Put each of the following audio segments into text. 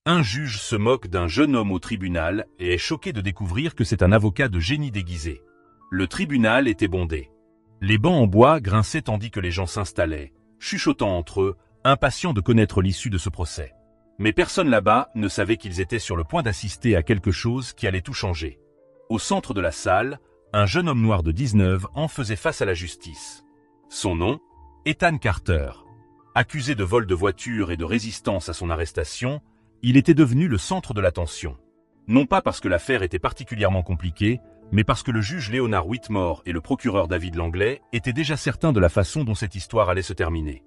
Un juge se moque d'un jeune homme au tribunal et est choqué de découvrir que c'est un avocat de génie déguisé. Le tribunal était bondé. Les bancs en bois grinçaient tandis que les gens s'installaient, chuchotant entre eux, impatients de connaître l'issue de ce procès. Mais personne là-bas ne savait qu'ils étaient sur le point d'assister à quelque chose qui allait tout changer. Au centre de la salle, un jeune homme noir de 19 ans faisait face à la justice. Son nom, Ethan Carter. Accusé de vol de voiture et de résistance à son arrestation, il était devenu le centre de l'attention. Non pas parce que l'affaire était particulièrement compliquée, mais parce que le juge Leonard Whitmore et le procureur David Langlais étaient déjà certains de la façon dont cette histoire allait se terminer.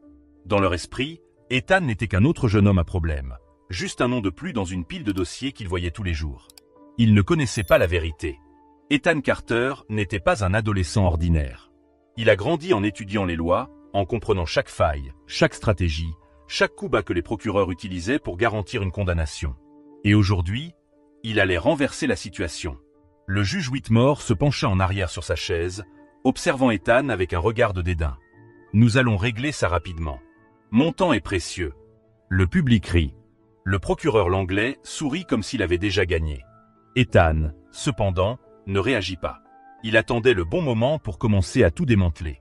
Dans leur esprit, Ethan n'était qu'un autre jeune homme à problème, juste un nom de plus dans une pile de dossiers qu'ils voyaient tous les jours. Ils ne connaissaient pas la vérité. Ethan Carter n'était pas un adolescent ordinaire. Il a grandi en étudiant les lois, en comprenant chaque faille, chaque stratégie, chaque coup bas que les procureurs utilisaient pour garantir une condamnation. Et aujourd'hui, il allait renverser la situation. Le juge Whitmore se pencha en arrière sur sa chaise, observant Ethan avec un regard de dédain. « Nous allons régler ça rapidement. Mon temps est précieux. » Le public rit. Le procureur Langlais sourit comme s'il avait déjà gagné. Ethan, cependant, ne réagit pas. Il attendait le bon moment pour commencer à tout démanteler.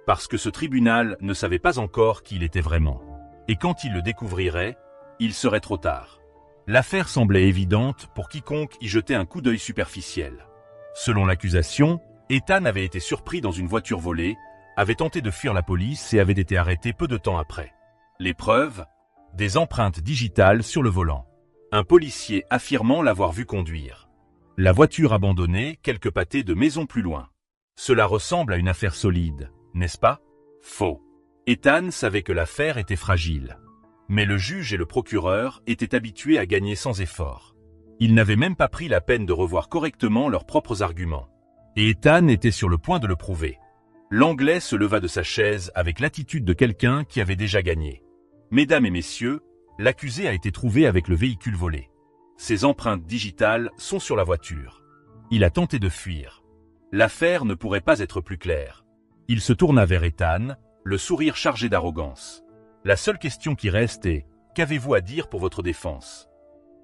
Parce que ce tribunal ne savait pas encore qui il était vraiment. Et quand il le découvrirait, il serait trop tard. L'affaire semblait évidente pour quiconque y jetait un coup d'œil superficiel. Selon l'accusation, Ethan avait été surpris dans une voiture volée, avait tenté de fuir la police et avait été arrêté peu de temps après. Les preuves ? Des empreintes digitales sur le volant. Un policier affirmant l'avoir vu conduire. La voiture abandonnée, quelques pâtés de maison plus loin. Cela ressemble à une affaire solide, n'est-ce pas ? Faux. Ethan savait que l'affaire était fragile. Mais le juge et le procureur étaient habitués à gagner sans effort. Ils n'avaient même pas pris la peine de revoir correctement leurs propres arguments. Et Ethan était sur le point de le prouver. Langlais se leva de sa chaise avec l'attitude de quelqu'un qui avait déjà gagné. « Mesdames et messieurs, l'accusé a été trouvé avec le véhicule volé. Ses empreintes digitales sont sur la voiture. Il a tenté de fuir. L'affaire ne pourrait pas être plus claire. » Il se tourna vers Ethan, le sourire chargé d'arrogance. « La seule question qui reste est, qu'avez-vous à dire pour votre défense ?»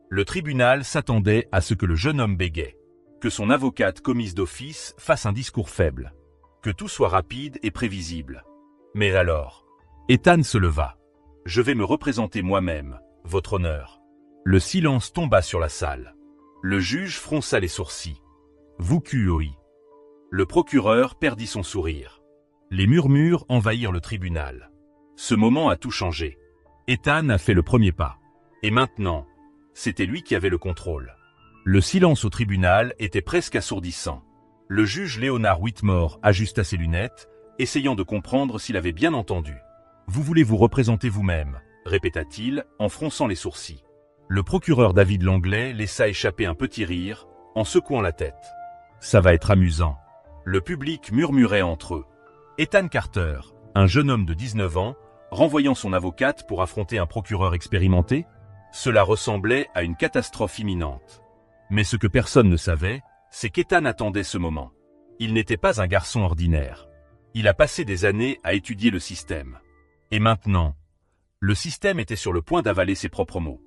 Le tribunal s'attendait à ce que le jeune homme bégaie, que son avocate commise d'office fasse un discours faible, que tout soit rapide et prévisible. Mais alors, Ethan se leva. « Je vais me représenter moi-même, votre honneur. » Le silence tomba sur la salle. Le juge fronça les sourcils. « Vous QOI. » Le procureur perdit son sourire. Les murmures envahirent le tribunal. Ce moment a tout changé. Ethan a fait le premier pas. Et maintenant, c'était lui qui avait le contrôle. Le silence au tribunal était presque assourdissant. Le juge Leonard Whitmore ajusta ses lunettes, essayant de comprendre s'il avait bien entendu. « Vous voulez vous représenter vous-même » répéta-t-il en fronçant les sourcils. Le procureur David Langlais laissa échapper un petit rire, en secouant la tête. « Ça va être amusant. » Le public murmurait entre eux. Ethan Carter, un jeune homme de 19 ans, renvoyant son avocate pour affronter un procureur expérimenté? Cela ressemblait à une catastrophe imminente. Mais ce que personne ne savait, c'est qu'Ethan attendait ce moment. Il n'était pas un garçon ordinaire. Il a passé des années à étudier le système. Et maintenant, le système était sur le point d'avaler ses propres mots.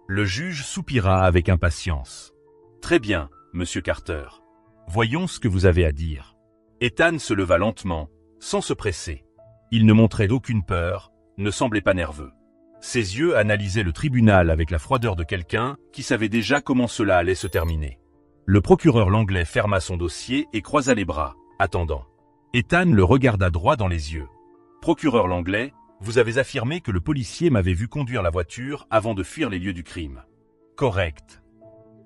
Le juge soupira avec impatience. « Très bien, monsieur Carter. Voyons ce que vous avez à dire. » Ethan se leva lentement, sans se presser. Il ne montrait aucune peur, ne semblait pas nerveux. Ses yeux analysaient le tribunal avec la froideur de quelqu'un qui savait déjà comment cela allait se terminer. Le procureur Langlais ferma son dossier et croisa les bras, attendant. Ethan le regarda droit dans les yeux. « Procureur Langlais, vous avez affirmé que le policier m'avait vu conduire la voiture avant de fuir les lieux du crime. » « Correct. »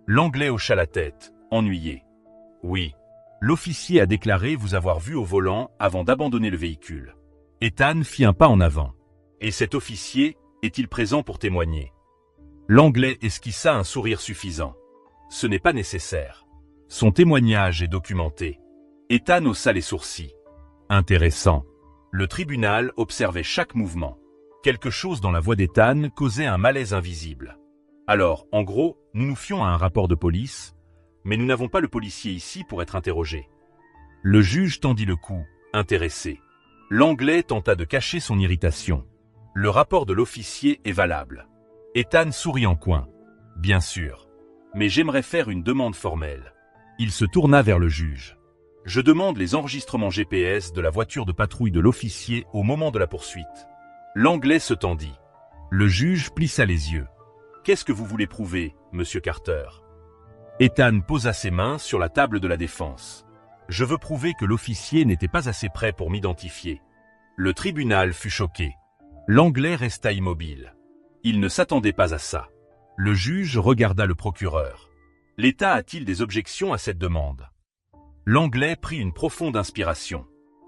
Langlais hocha la tête, ennuyé. « Oui. L'officier a déclaré vous avoir vu au volant avant d'abandonner le véhicule. » Ethan fit un pas en avant. « Et cet officier est-il présent pour témoigner ?» Langlais esquissa un sourire suffisant. « Ce n'est pas nécessaire. Son témoignage est documenté. » Ethan haussa les sourcils. « Intéressant. » Le tribunal observait chaque mouvement. Quelque chose dans la voix d'Ethan causait un malaise invisible. « Alors, en gros, nous nous fions à un rapport de police, mais nous n'avons pas le policier ici pour être interrogé. » Le juge tendit le cou, intéressé. Langlais tenta de cacher son irritation. « Le rapport de l'officier est valable. » Ethan sourit en coin. « Bien sûr. Mais j'aimerais faire une demande formelle. Il se tourna vers le juge. Je demande les enregistrements GPS de la voiture de patrouille de l'officier au moment de la poursuite. L'Anglais se tendit. Le juge plissa les yeux. Qu'est-ce que vous voulez prouver, monsieur Carter? Ethan posa ses mains sur la table de la défense. Je veux prouver que l'officier n'était pas assez près pour m'identifier. Le tribunal fut choqué. L'Anglais resta immobile. Il ne s'attendait pas à ça. Le juge regarda le procureur. L'État a-t-il des objections à cette demande? L'Anglais prit une profonde inspiration.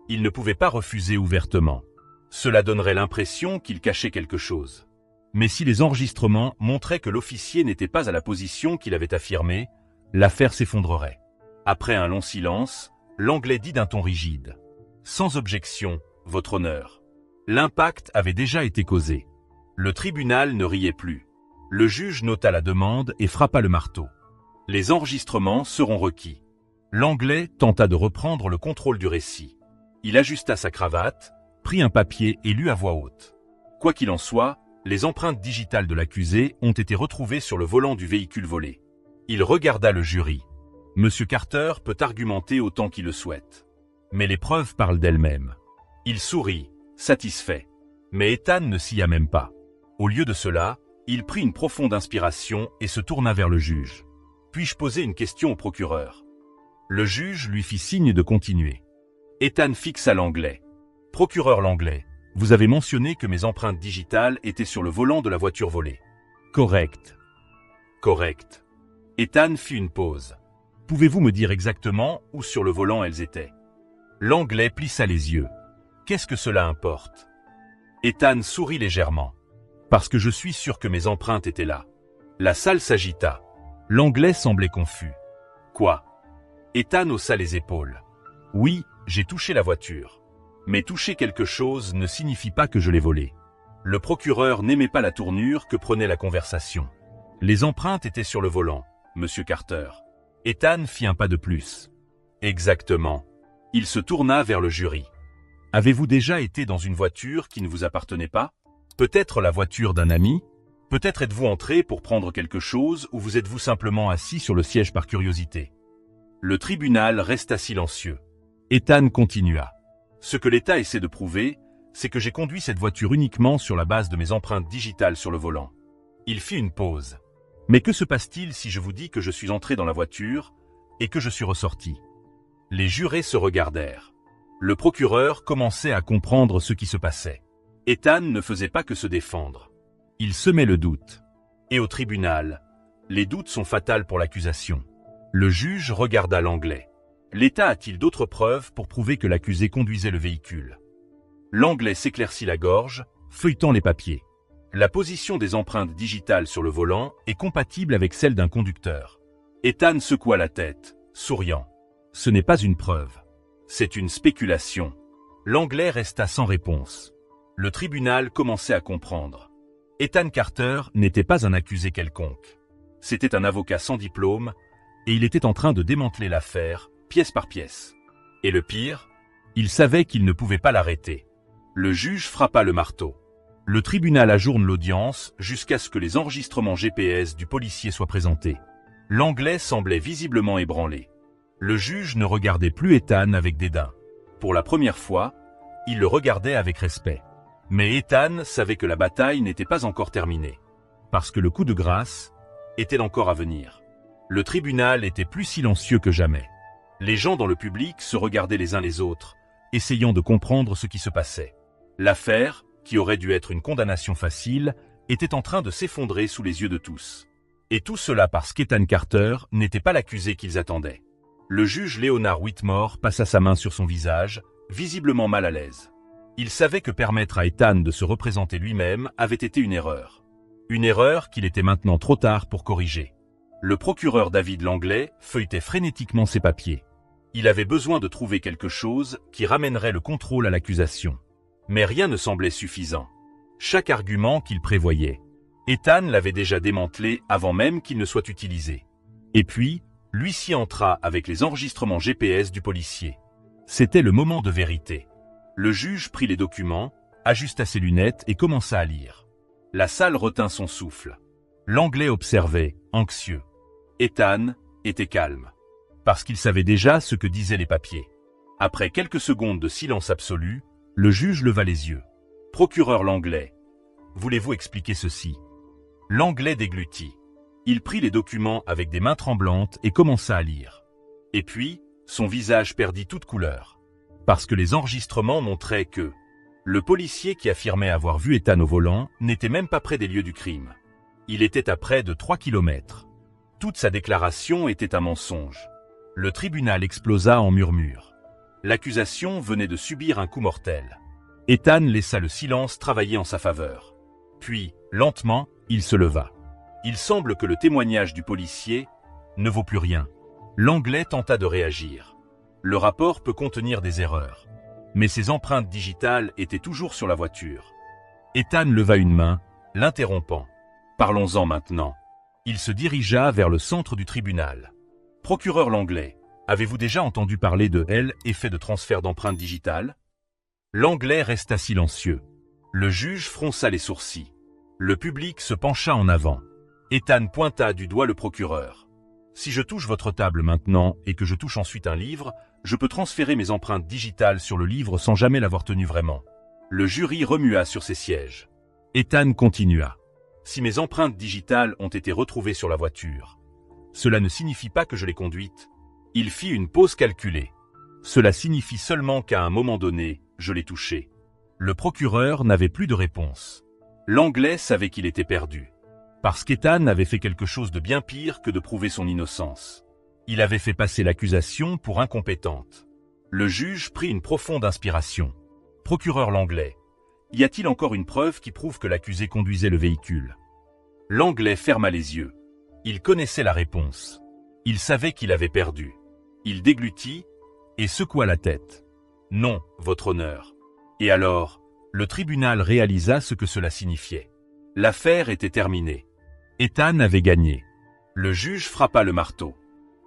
Il ne pouvait pas refuser ouvertement. Cela donnerait l'impression qu'il cachait quelque chose. Mais si les enregistrements montraient que l'officier n'était pas à la position qu'il avait affirmée, l'affaire s'effondrerait. Après un long silence, l'Anglais dit d'un ton rigide. Sans objection, votre honneur. L'impact avait déjà été causé. Le tribunal ne riait plus. Le juge nota la demande et frappa le marteau. Les enregistrements seront requis. L'Anglais tenta de reprendre le contrôle du récit. Il ajusta sa cravate, prit un papier et lut à voix haute. Quoi qu'il en soit, les empreintes digitales de l'accusé ont été retrouvées sur le volant du véhicule volé. Il regarda le jury. Monsieur Carter peut argumenter autant qu'il le souhaite. Mais les preuves parlent d'elles-mêmes. Il sourit, satisfait. Mais Ethan ne s'y a même pas. Au lieu de cela, il prit une profonde inspiration et se tourna vers le juge. Puis-je poser une question au procureur? Le juge lui fit signe de continuer. Ethan fixa l'Anglais. Procureur Langlais, vous avez mentionné que mes empreintes digitales étaient sur le volant de la voiture volée. Correct. Correct. Ethan fit une pause. Pouvez-vous me dire exactement où sur le volant elles étaient? L'Anglais plissa les yeux. Qu'est-ce que cela importe? Ethan sourit légèrement. Parce que je suis sûr que mes empreintes étaient là. La salle s'agita. L'Anglais semblait confus. Quoi? Ethan haussa les épaules. Oui, j'ai touché la voiture. Mais toucher quelque chose ne signifie pas que je l'ai volée. Le procureur n'aimait pas la tournure que prenait la conversation. Les empreintes étaient sur le volant, monsieur Carter. Ethan fit un pas de plus. Exactement. Il se tourna vers le jury. Avez-vous déjà été dans une voiture qui ne vous appartenait pas? Peut-être la voiture d'un ami? Peut-être êtes-vous entré pour prendre quelque chose ou vous êtes-vous simplement assis sur le siège par curiosité? Le tribunal resta silencieux. Ethan continua. Ce que l'État essaie de prouver, c'est que j'ai conduit cette voiture uniquement sur la base de mes empreintes digitales sur le volant. Il fit une pause. Mais que se passe-t-il si je vous dis que je suis entré dans la voiture et que je suis ressorti? Les jurés se regardèrent. Le procureur commençait à comprendre ce qui se passait. Ethan ne faisait pas que se défendre. Il semait le doute. Et au tribunal, les doutes sont fatals pour l'accusation. Le juge regarda l'Anglais. L'État a-t-il d'autres preuves pour prouver que l'accusé conduisait le véhicule? L'Anglais s'éclaircit la gorge, feuilletant les papiers. La position des empreintes digitales sur le volant est compatible avec celle d'un conducteur. Ethan secoua la tête, souriant. Ce n'est pas une preuve. C'est une spéculation. L'Anglais resta sans réponse. Le tribunal commençait à comprendre. Ethan Carter n'était pas un accusé quelconque. C'était un avocat sans diplôme, et il était en train de démanteler l'affaire, pièce par pièce. Et le pire, il savait qu'il ne pouvait pas l'arrêter. Le juge frappa le marteau. Le tribunal ajourne l'audience jusqu'à ce que les enregistrements GPS du policier soient présentés. L'Anglais semblait visiblement ébranlé. Le juge ne regardait plus Ethan avec dédain. Pour la première fois, il le regardait avec respect. Mais Ethan savait que la bataille n'était pas encore terminée. Parce que le coup de grâce était encore à venir. Le tribunal était plus silencieux que jamais. Les gens dans le public se regardaient les uns les autres, essayant de comprendre ce qui se passait. L'affaire, qui aurait dû être une condamnation facile, était en train de s'effondrer sous les yeux de tous. Et tout cela parce qu'Ethan Carter n'était pas l'accusé qu'ils attendaient. Le juge Leonard Whitmore passa sa main sur son visage, visiblement mal à l'aise. Il savait que permettre à Ethan de se représenter lui-même avait été une erreur. Une erreur qu'il était maintenant trop tard pour corriger. Le procureur David Langlais feuilletait frénétiquement ses papiers. Il avait besoin de trouver quelque chose qui ramènerait le contrôle à l'accusation. Mais rien ne semblait suffisant. Chaque argument qu'il prévoyait, Ethan l'avait déjà démantelé avant même qu'il ne soit utilisé. Et puis, l'huissier entra avec les enregistrements GPS du policier. C'était le moment de vérité. Le juge prit les documents, ajusta ses lunettes et commença à lire. La salle retint son souffle. L'Anglais observait, anxieux. Ethan était calme, parce qu'il savait déjà ce que disaient les papiers. Après quelques secondes de silence absolu, le juge leva les yeux. « Procureur Langlais, voulez-vous expliquer ceci ?» L'Anglais déglutit. Il prit les documents avec des mains tremblantes et commença à lire. Et puis, son visage perdit toute couleur. Parce que les enregistrements montraient que le policier qui affirmait avoir vu Ethan au volant n'était même pas près des lieux du crime. Il était à près de 3 kilomètres. Toute sa déclaration était un mensonge. Le tribunal explosa en murmures. L'accusation venait de subir un coup mortel. Ethan laissa le silence travailler en sa faveur. Puis, lentement, il se leva. Il semble que le témoignage du policier ne vaut plus rien. L'Anglais tenta de réagir. Le rapport peut contenir des erreurs. Mais ses empreintes digitales étaient toujours sur la voiture. Ethan leva une main, l'interrompant. « Parlons-en maintenant. » Il se dirigea vers le centre du tribunal. « Procureur Langlais, avez-vous déjà entendu parler de l'effet de transfert d'empreintes digitales ?» L'Anglais resta silencieux. Le juge fronça les sourcils. Le public se pencha en avant. Ethan pointa du doigt le procureur. « Si je touche votre table maintenant et que je touche ensuite un livre, je peux transférer mes empreintes digitales sur le livre sans jamais l'avoir tenu vraiment. » Le jury remua sur ses sièges. Ethan continua. « Si mes empreintes digitales ont été retrouvées sur la voiture, cela ne signifie pas que je l'ai conduite. » Il fit une pause calculée. « Cela signifie seulement qu'à un moment donné, je l'ai touchée. » Le procureur n'avait plus de réponse. L'Anglais savait qu'il était perdu. Parce qu'Ethan avait fait quelque chose de bien pire que de prouver son innocence. Il avait fait passer l'accusation pour incompétente. Le juge prit une profonde inspiration. « Procureur Langlais, y a-t-il encore une preuve qui prouve que l'accusé conduisait le véhicule ?» L'Anglais ferma les yeux. Il connaissait la réponse. Il savait qu'il avait perdu. Il déglutit et secoua la tête. « Non, votre honneur. » Et alors, le tribunal réalisa ce que cela signifiait. L'affaire était terminée. Ethan avait gagné. Le juge frappa le marteau.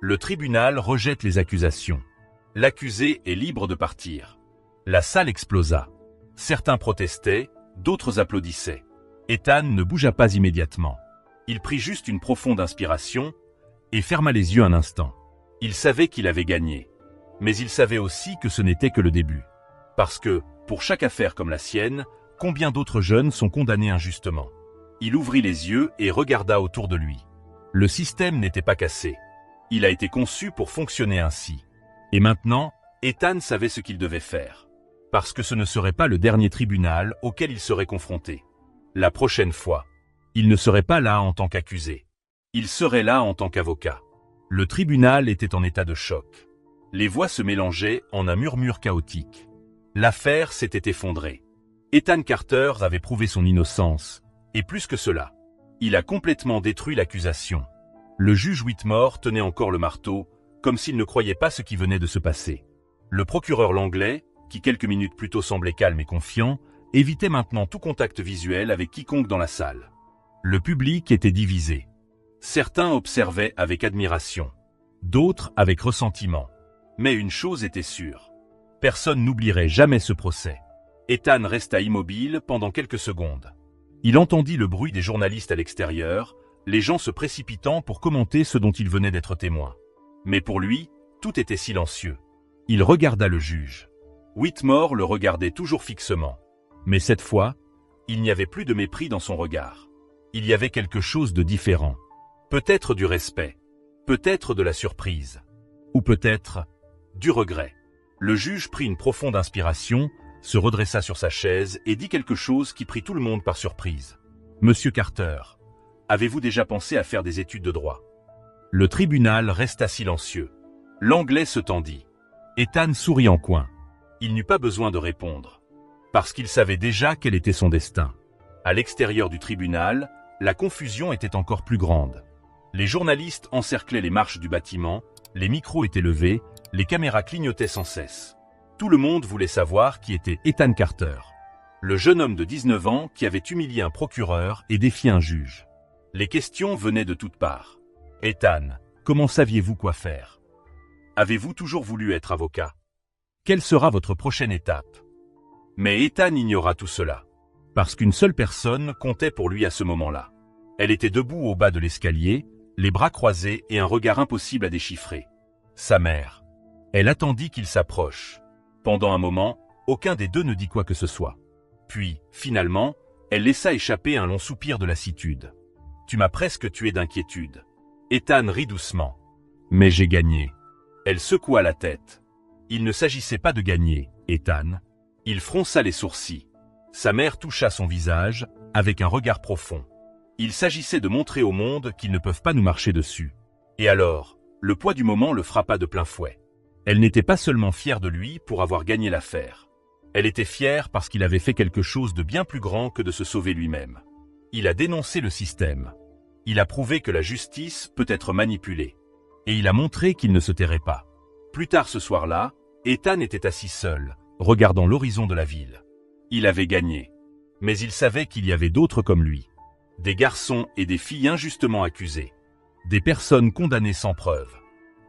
Le tribunal rejette les accusations. L'accusé est libre de partir. La salle explosa. Certains protestaient, d'autres applaudissaient. Ethan ne bougea pas immédiatement. Il prit juste une profonde inspiration et ferma les yeux un instant. Il savait qu'il avait gagné. Mais il savait aussi que ce n'était que le début. Parce que, pour chaque affaire comme la sienne, combien d'autres jeunes sont condamnés injustement? Il ouvrit les yeux et regarda autour de lui. Le système n'était pas cassé. Il a été conçu pour fonctionner ainsi. Et maintenant, Ethan savait ce qu'il devait faire. Parce que ce ne serait pas le dernier tribunal auquel il serait confronté. La prochaine fois, il ne serait pas là en tant qu'accusé. Il serait là en tant qu'avocat. Le tribunal était en état de choc. Les voix se mélangeaient en un murmure chaotique. L'affaire s'était effondrée. Ethan Carter avait prouvé son innocence, et plus que cela, il a complètement détruit l'accusation. Le juge Whitmore tenait encore le marteau, comme s'il ne croyait pas ce qui venait de se passer. Le procureur Langlais, qui quelques minutes plus tôt semblait calme et confiant, évitait maintenant tout contact visuel avec quiconque dans la salle. Le public était divisé. Certains observaient avec admiration, d'autres avec ressentiment. Mais une chose était sûre. Personne n'oublierait jamais ce procès. Ethan resta immobile pendant quelques secondes. Il entendit le bruit des journalistes à l'extérieur, les gens se précipitant pour commenter ce dont il venait d'être témoin. Mais pour lui, tout était silencieux. Il regarda le juge. Whitmore le regardait toujours fixement. Mais cette fois, il n'y avait plus de mépris dans son regard. Il y avait quelque chose de différent. Peut-être du respect, peut-être de la surprise, ou peut-être du regret. Le juge prit une profonde inspiration, se redressa sur sa chaise et dit quelque chose qui prit tout le monde par surprise. « Monsieur Carter, avez-vous déjà pensé à faire des études de droit ?» Le tribunal resta silencieux. L'Anglais se tendit. Ethan sourit en coin. Il n'eut pas besoin de répondre, parce qu'il savait déjà quel était son destin. À l'extérieur du tribunal, la confusion était encore plus grande. Les journalistes encerclaient les marches du bâtiment, les micros étaient levés, les caméras clignotaient sans cesse. Tout le monde voulait savoir qui était Ethan Carter, le jeune homme de 19 ans qui avait humilié un procureur et défié un juge. Les questions venaient de toutes parts. « Ethan, comment saviez-vous quoi faire? Avez-vous toujours voulu être avocat? Quelle sera votre prochaine étape ?» Mais Ethan ignora tout cela, parce qu'une seule personne comptait pour lui à ce moment-là. Elle était debout au bas de l'escalier, les bras croisés et un regard impossible à déchiffrer. Sa mère. Elle attendit qu'il s'approche. Pendant un moment, aucun des deux ne dit quoi que ce soit. Puis, finalement, elle laissa échapper un long soupir de lassitude. « Tu m'as presque tué d'inquiétude. » Ethan rit doucement. « Mais j'ai gagné. » Elle secoua la tête. Il ne s'agissait pas de gagner, Ethan. Il fronça les sourcils. Sa mère toucha son visage, avec un regard profond. Il s'agissait de montrer au monde qu'ils ne peuvent pas nous marcher dessus. Et alors, le poids du moment le frappa de plein fouet. Elle n'était pas seulement fière de lui pour avoir gagné l'affaire. Elle était fière parce qu'il avait fait quelque chose de bien plus grand que de se sauver lui-même. Il a dénoncé le système. Il a prouvé que la justice peut être manipulée. Et il a montré qu'il ne se tairait pas. Plus tard ce soir-là, Ethan était assis seul, regardant l'horizon de la ville. Il avait gagné. Mais il savait qu'il y avait d'autres comme lui. Des garçons et des filles injustement accusés. Des personnes condamnées sans preuve.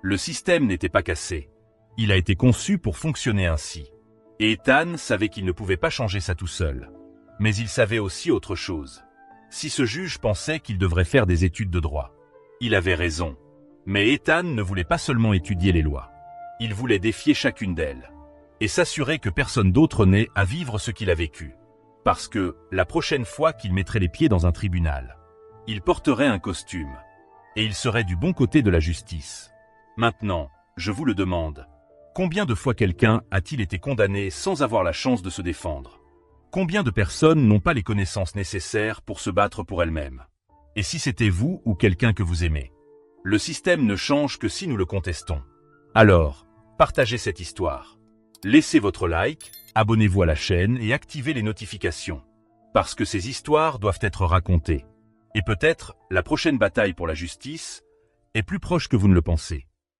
Le système n'était pas cassé. Il a été conçu pour fonctionner ainsi. Et Ethan savait qu'il ne pouvait pas changer ça tout seul. Mais il savait aussi autre chose. Si ce juge pensait qu'il devrait faire des études de droit, il avait raison. Mais Ethan ne voulait pas seulement étudier les lois. Il voulait défier chacune d'elles. Et s'assurer que personne d'autre n'ait à vivre ce qu'il a vécu. Parce que, la prochaine fois qu'il mettrait les pieds dans un tribunal, il porterait un costume. Et il serait du bon côté de la justice. Maintenant, je vous le demande. Combien de fois quelqu'un a-t-il été condamné sans avoir la chance de se défendre? Combien de personnes n'ont pas les connaissances nécessaires pour se battre pour elles-mêmes? Et si c'était vous ou quelqu'un que vous aimez? Le système ne change que si nous le contestons. Alors, partagez cette histoire. Laissez votre like, abonnez-vous à la chaîne et activez les notifications. Parce que ces histoires doivent être racontées. Et peut-être, la prochaine bataille pour la justice est plus proche que vous ne le pensez.